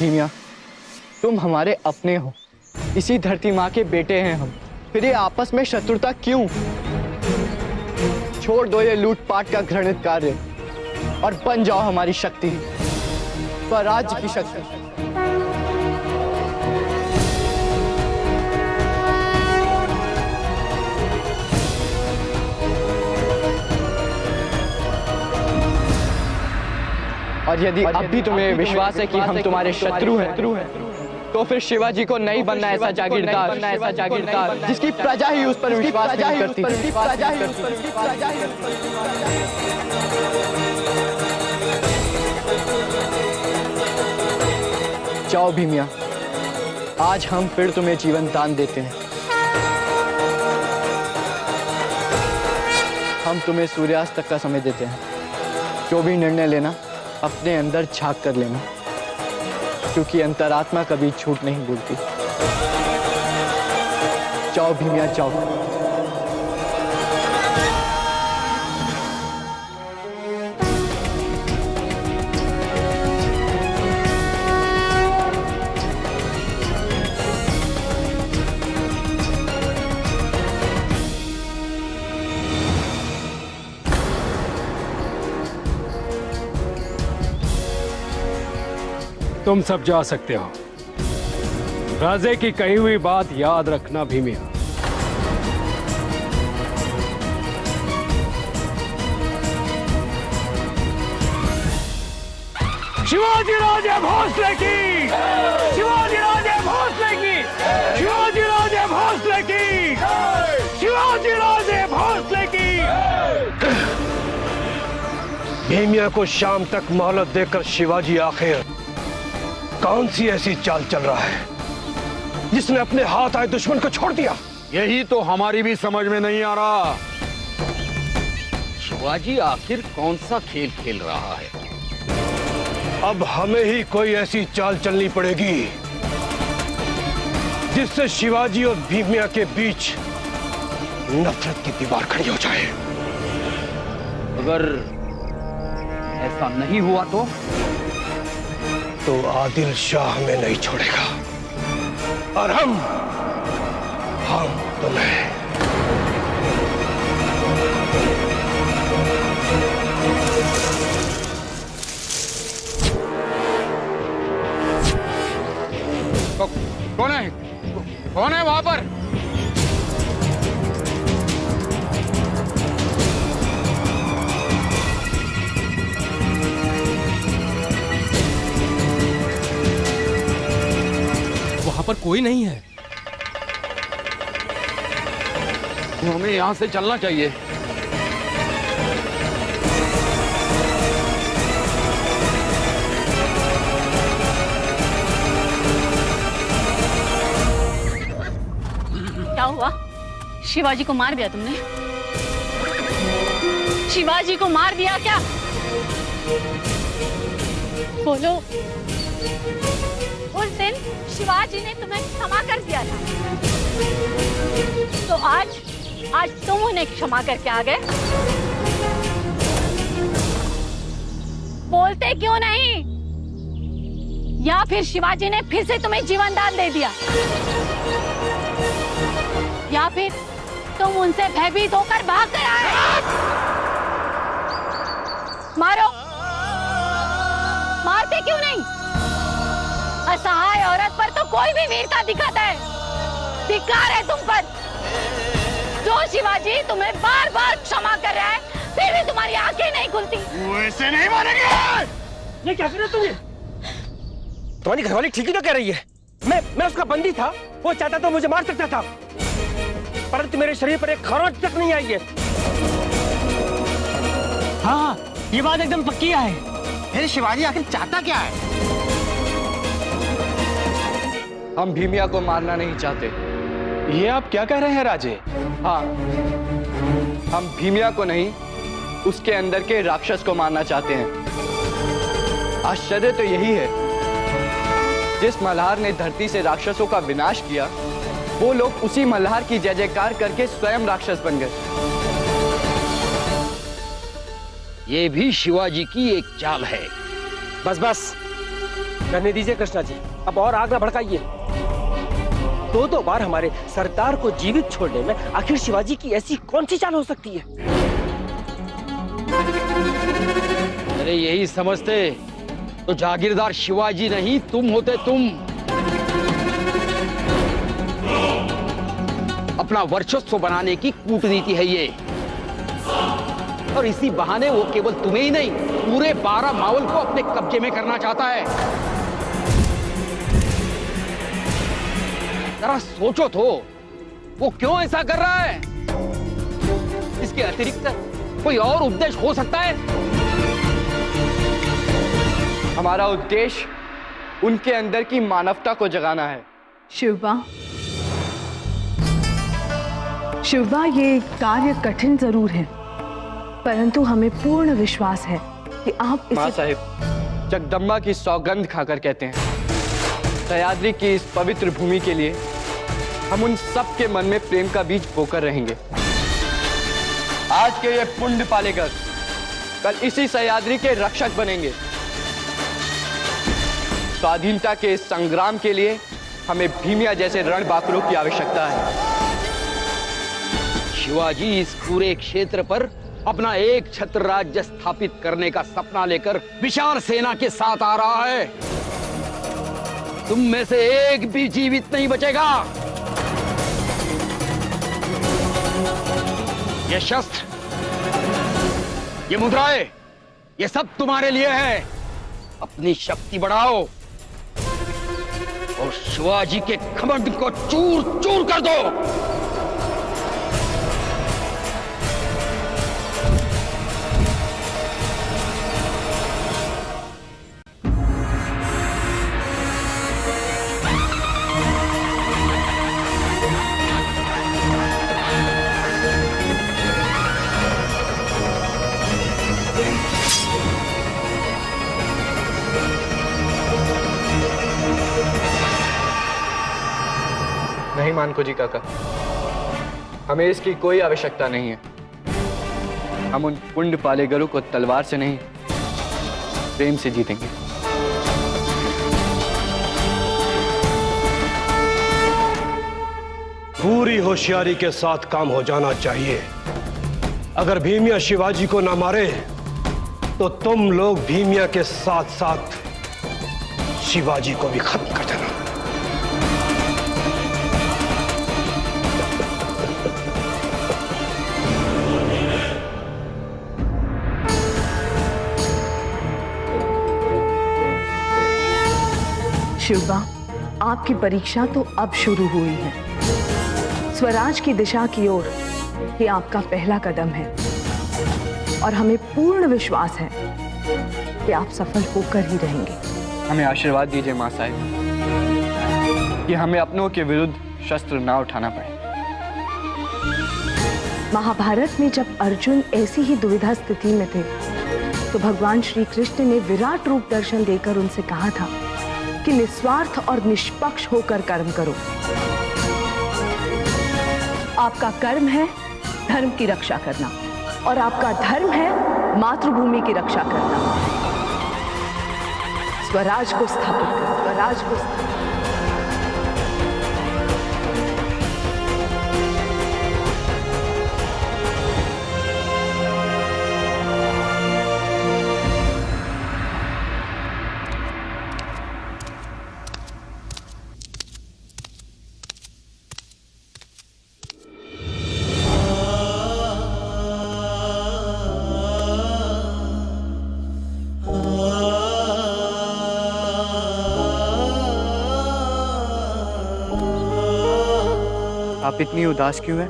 भीमिया, तुम हमारे अपने हो, इसी धरती माँ के बेटे हैं हम, फिर ये आपस में शत्रुता क्यों? छोड़ दो ये लूटपाट का घृणित कार्य और बन जाओ हमारी शक्ति, स्वराज्य की शक्ति। और यदि अब भी तुम्हें विश्वास है कि हम तुम्हारे शत्रु हैं, तो फिर शिवाजी को नहीं बनना ऐसा जागीरदार जिसकी प्रजा ही उस पर विश्वास नहीं करती। जाओ भीमिया, आज हम फिर तुम्हें जीवन दान देते हैं। हम तुम्हें सूर्यास्त तक का समय देते हैं। जो भी निर्णय लेना अपने अंदर झांक कर लेना, क्योंकि अंतरात्मा कभी झूठ नहीं बोलती। जाओ भीमिया, जाओ। तुम सब जा सकते हो। राजे की कही हुई बात याद रखना भीमिया। शिवाजी राजे भोसले की, शिवाजी राजे भोसले की, शिवाजी राजे भोसले की, शिवाजी राजे भोसले की। भीमिया को शाम तक मोहलत देकर शिवाजी आखिर कौन सी ऐसी चाल चल रहा है जिसने अपने हाथ आए दुश्मन को छोड़ दिया? यही तो हमारी भी समझ में नहीं आ रहा। शिवाजी आखिर कौन सा खेल खेल रहा है? अब हमें ही कोई ऐसी चाल चलनी पड़ेगी जिससे शिवाजी और भीमिया के बीच नफरत की दीवार खड़ी हो जाए। अगर ऐसा नहीं हुआ तो आदिल शाह हमें नहीं छोड़ेगा और हम तुम्हें। कौन है वहां पर? वहां पर कोई नहीं है। हमें यहां से चलना चाहिए। क्या हुआ? शिवाजी को मार दिया तुमने? शिवाजी को मार दिया क्या? बोलो। उस दिन शिवाजी ने तुम्हें क्षमा कर दिया था, तो आज तुम उन्हें क्षमा करके आ गए। बोलते क्यों नहीं? या फिर शिवाजी ने फिर से तुम्हें जीवन दान दे दिया? या फिर तुम उनसे भयभीत होकर भाग कर आए? मारो, मारते क्यों नहीं? असहाय औरत पर तो कोई भी वीरता दिखाता है। धिक्कार है तुम पर। जो शिवाजी तुम्हें बार बार क्षमा कर रहा है, फिर भी तुम्हारी आंखें नहीं खुलती। वो ऐसे नहीं मानेंगे। ये क्या कर रहे हो तुम? तुम्हारी घरवाली ठीक ही तो कह रही है। मैं उसका बंदी था, वो चाहता तो मुझे मार सकता था, परंतु मेरे शरीर पर एक खरोंच तक नहीं आई है। हाँ, ये बात एकदम पक्की है। फिर शिवाजी आखिर चाहता क्या है? हम भीमिया को मारना नहीं चाहते। ये आप क्या कह रहे हैं राजे? हाँ, हम भीमिया को नहीं, उसके अंदर के राक्षस को मारना चाहते हैं। आश्चर्य तो यही है, जिस मल्हार ने धरती से राक्षसों का विनाश किया, वो लोग उसी मल्हार की जय जयकार करके स्वयं राक्षस बन गए। ये भी शिवाजी की एक चाल है। बस बस, रहने दीजिए कृष्णा जी, अब और आग न भड़काइए। दो बार हमारे सरदार को जीवित छोड़ने में आखिर शिवाजी की ऐसी कौन सी चाल हो सकती है? अरे यही समझते तो जागीरदार शिवाजी नहीं तुम होते तुम। अपना वर्चस्व बनाने की कूटनीति है ये, और इसी बहाने वो केवल तुम्हें ही नहीं पूरे 12 मावल को अपने कब्जे में करना चाहता है। जरा सोचो तो, वो क्यों ऐसा कर रहा है? इसके अतिरिक्त कोई और उद्देश्य हो सकता है? हमारा उद्देश्य उनके अंदर की मानवता को जगाना है। शिवबा, ये कार्य कठिन जरूर है, परंतु हमें पूर्ण विश्वास है कि आप मां इसे... साहिब, जगदम्बा की सौगंध खाकर कहते हैं, सह्याद्री की इस पवित्र भूमि के लिए हम उन सब के मन में प्रेम का बीज बोकर रहेंगे। आज के ये पुण्य पालेकर कल इसी सह्याद्री के रक्षक बनेंगे। स्वाधीनता के इस संग्राम के लिए हमें भीमिया जैसे रणबांकुरों की आवश्यकता है। शिवाजी इस पूरे क्षेत्र पर अपना एक छत्र राज्य स्थापित करने का सपना लेकर विशाल सेना के साथ आ रहा है। तुम में से एक भी जीवित नहीं बचेगा। ये शस्त्र, ये मुद्राएं, ये सब तुम्हारे लिए है। अपनी शक्ति बढ़ाओ और शिवाजी के घमंड को चूर चूर कर दो। नहीं मानको जी काका, हमें इसकी कोई आवश्यकता नहीं है। हम उन पुण्य पालेगरों को तलवार से नहीं, प्रेम से जीतेंगे। पूरी होशियारी के साथ काम हो जाना चाहिए। अगर भीमिया शिवाजी को ना मारे तो तुम लोग भीमिया के साथ साथ शिवाजी को भी खत्म कर देना। शिवबा, आपकी परीक्षा तो अब शुरू हुई है। स्वराज की दिशा की ओर ये आपका पहला कदम है और हमें पूर्ण विश्वास है कि आप सफल होकर ही रहेंगे। हमें आशीर्वाद दीजिए मां साहिब कि हमें अपनों के विरुद्ध शस्त्र ना उठाना पड़े। महाभारत में जब अर्जुन ऐसी ही दुविधा स्थिति में थे तो भगवान श्री कृष्ण ने विराट रूप दर्शन देकर उनसे कहा था कि निस्वार्थ और निष्पक्ष होकर कर्म करो। आपका कर्म है धर्म की रक्षा करना और आपका धर्म है मातृभूमि की रक्षा करना। स्वराज को स्थापित करो, स्वराज को स्थापित। आप इतनी उदास क्यों हैं?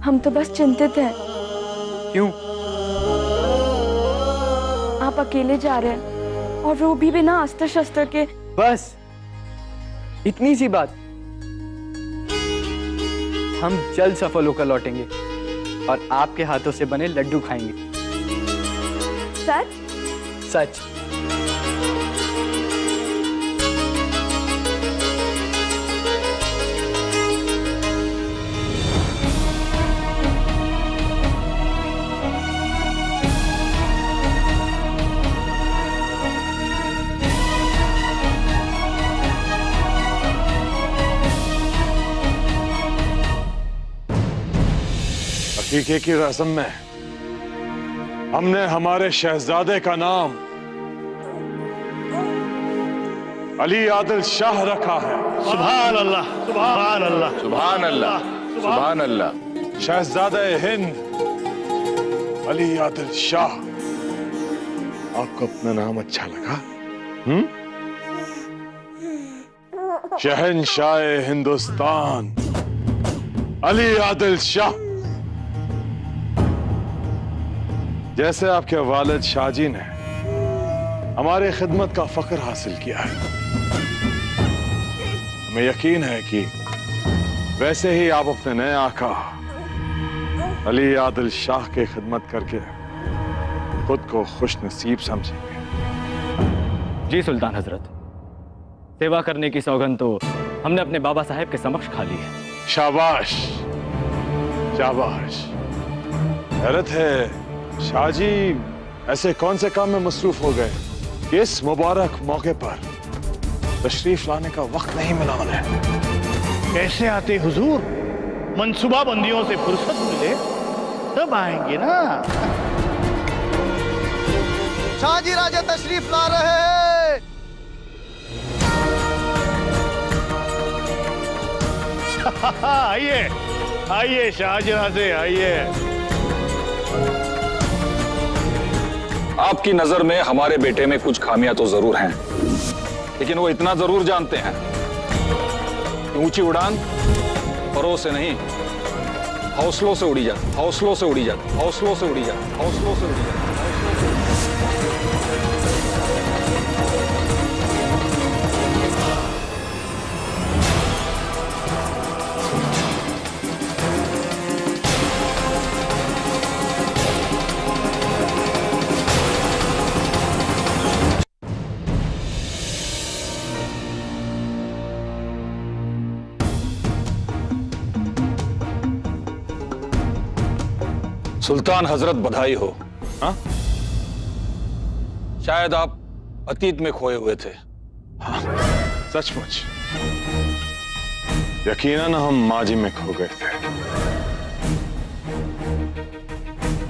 हम तो बस चिंतित हैं। क्यों? आप अकेले जा रहे हैं और वो भी बिना अस्त्र शस्त्र के। बस इतनी सी बात। हम जल्द सफल होकर लौटेंगे और आपके हाथों से बने लड्डू खाएंगे। सच? सच। अकीके की रस्म में हमने हमारे शहजादे का नाम अली आदिल शाह रखा है। सुभान अल्लाह, सुभान अल्लाह, सुभान अल्लाह, सुभान अल्लाह। शहजादे हिंद अली आदिल शाह। आपको अपना नाम अच्छा लगा? शहंशाह हिंदुस्तान अली आदिल शाह। जैसे आपके वालिद शाहजी ने हमारे खिदमत का फख्र हासिल किया है, हमें यकीन है कि वैसे ही आप अपने नए आका अली आदिल शाह की खिदमत करके खुद को खुश नसीब समझेंगे। जी सुल्तान हजरत, सेवा करने की सौगंध तो हमने अपने बाबा साहेब के समक्ष खा ली है। शाबाश, शाबाश। हैरत है शाहजी ऐसे कौन से काम में मसरूफ हो गए कि इस मुबारक मौके पर तशरीफ लाने का वक्त नहीं मिला उन्हें। कैसे आते हुजूर, मंसूबा बंदियों से फुर्सत मिले तब आएंगे ना। शाहजी राजा तशरीफ ला रहे हैं। आइए आइए शाहजहां, आइए। आपकी नजर में हमारे बेटे में कुछ खामियां तो जरूर हैं, लेकिन वो इतना जरूर जानते हैं कि ऊंची उड़ान परों से नहीं, हौसलों से उड़ी जाती, हौसलों से उड़ी जाती, हौसलों से उड़ी जाती, हौसलों से उड़ी जाती। सुल्तान हजरत बधाई हो। हाँ? शायद आप अतीत में खोए हुए थे। हाँ, सचमुच यकीनन हम माजी में खो गए थे।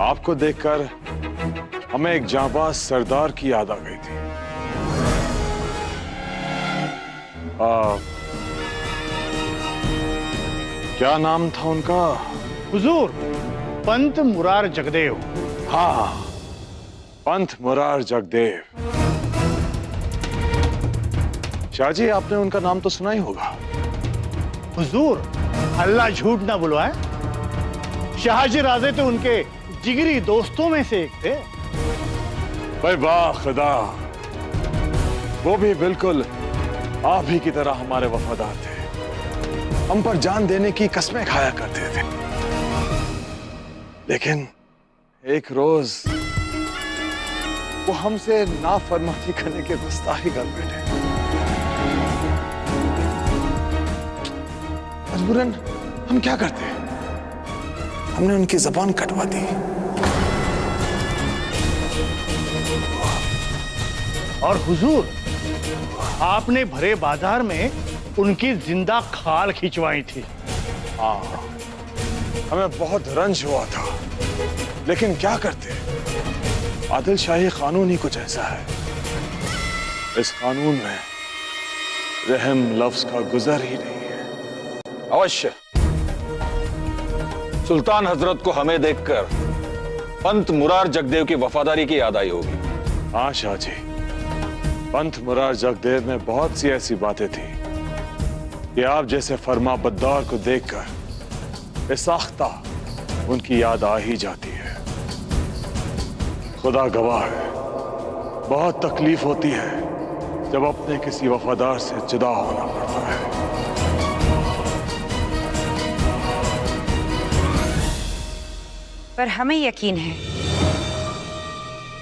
आपको देखकर हमें एक जांबाज सरदार की याद आ गई थी। क्या नाम था उनका? हुजूर, पंत मुरार जगदेव। हाँ, पंत मुरार जगदेव। शाहजी, आपने उनका नाम तो सुना ही होगा। हुजूर, अल्लाह झूठ ना बुलवाए, शाहजी राजे तो उनके जिगरी दोस्तों में से एक थे। भाई वाह खुदा, वो भी बिल्कुल आप ही की तरह हमारे वफादार थे। हम पर जान देने की कस्में खाया करते थे, लेकिन एक रोज वो हमसे नाफरमानी करने के गुस्ताखी कर बैठे। मजबूरन हम क्या करते, हमने उनकी जबान कटवा दी। और हुजूर, आपने भरे बाजार में उनकी जिंदा खाल खिंचवाई थी। हाँ, हमें बहुत रंज हुआ था, लेकिन क्या करते, आदिल शाही कानून ही कुछ ऐसा है। इस कानून में रहम लफ्ज का गुजर ही नहीं है। अवश्य सुल्तान हजरत को हमें देखकर पंत मुरार जगदेव की वफादारी की याद आई होगी। हाँ शाहजी, पंत मुरार जगदेव में बहुत सी ऐसी बातें थी कि आप जैसे फरमा बद्दार को देखकर बेसाख्ता उनकी याद आ ही जाती है। खुदा गवाह है, बहुत तकलीफ होती है जब अपने किसी वफादार से जुदा होना पड़ता है। पर हमें यकीन है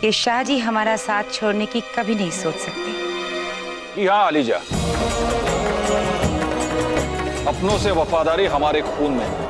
कि शाहजी हमारा साथ छोड़ने की कभी नहीं सोच सकते। जी हाँ अलीजा, अपनों से वफादारी हमारे खून में है।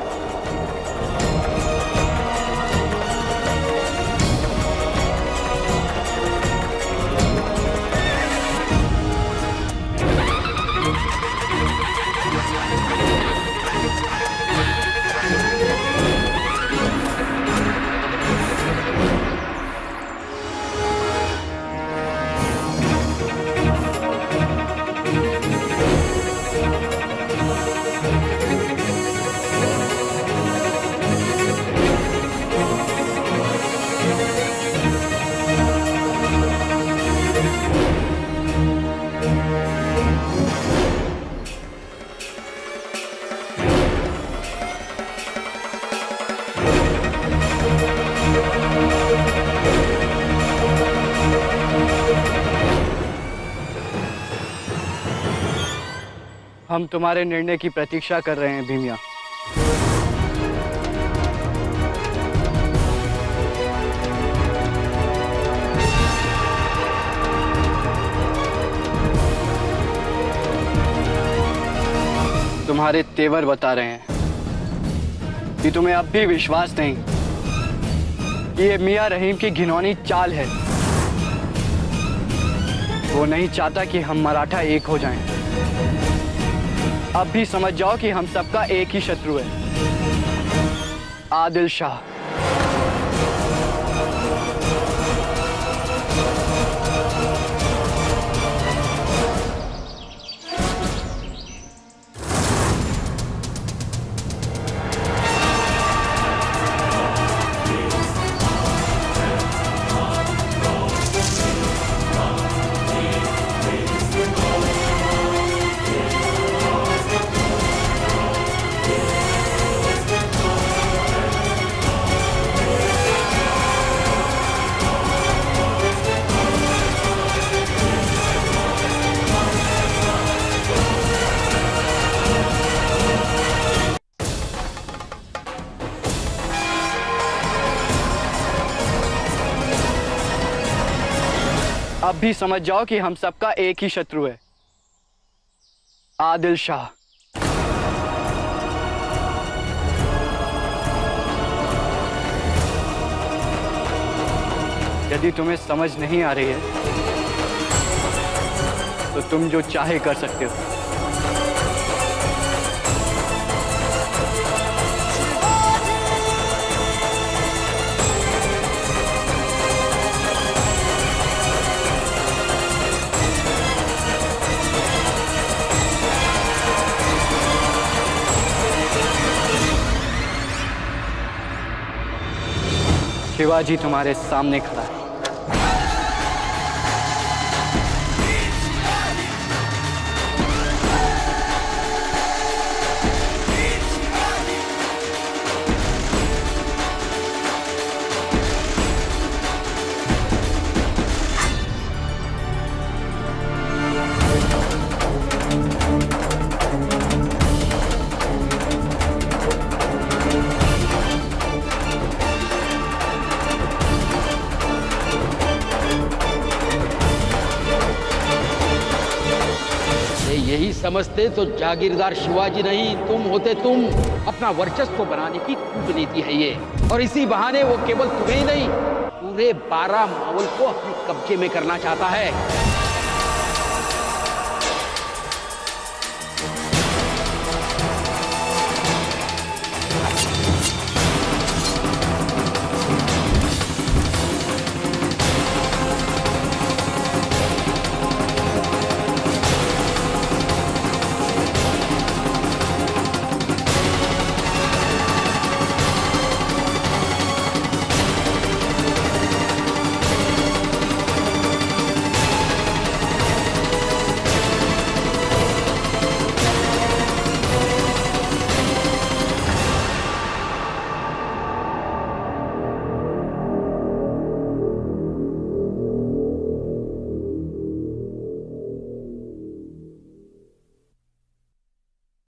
हम तुम्हारे निर्णय की प्रतीक्षा कर रहे हैं भीमिया। तुम्हारे तेवर बता रहे हैं कि तुम्हें अब भी विश्वास नहीं कि ये मियां रहीम की घिनौनी चाल है। वो नहीं चाहता कि हम मराठा एक हो जाएं। अब भी समझ जाओ कि हम सबका एक ही शत्रु है, आदिल शाह। अब भी समझ जाओ कि हम सबका एक ही शत्रु है, आदिल शाह। यदि तुम्हें समझ नहीं आ रही है तो तुम जो चाहे कर सकते हो। शिवाजी तुम्हारे सामने खड़ा है। यही समझते तो जागीरदार शिवाजी नहीं तुम होते। तुम अपना वर्चस्व बनाने की कूटनीति है ये, और इसी बहाने वो केवल तुम्हें ही नहीं पूरे 12 मावल को अपने कब्जे में करना चाहता है।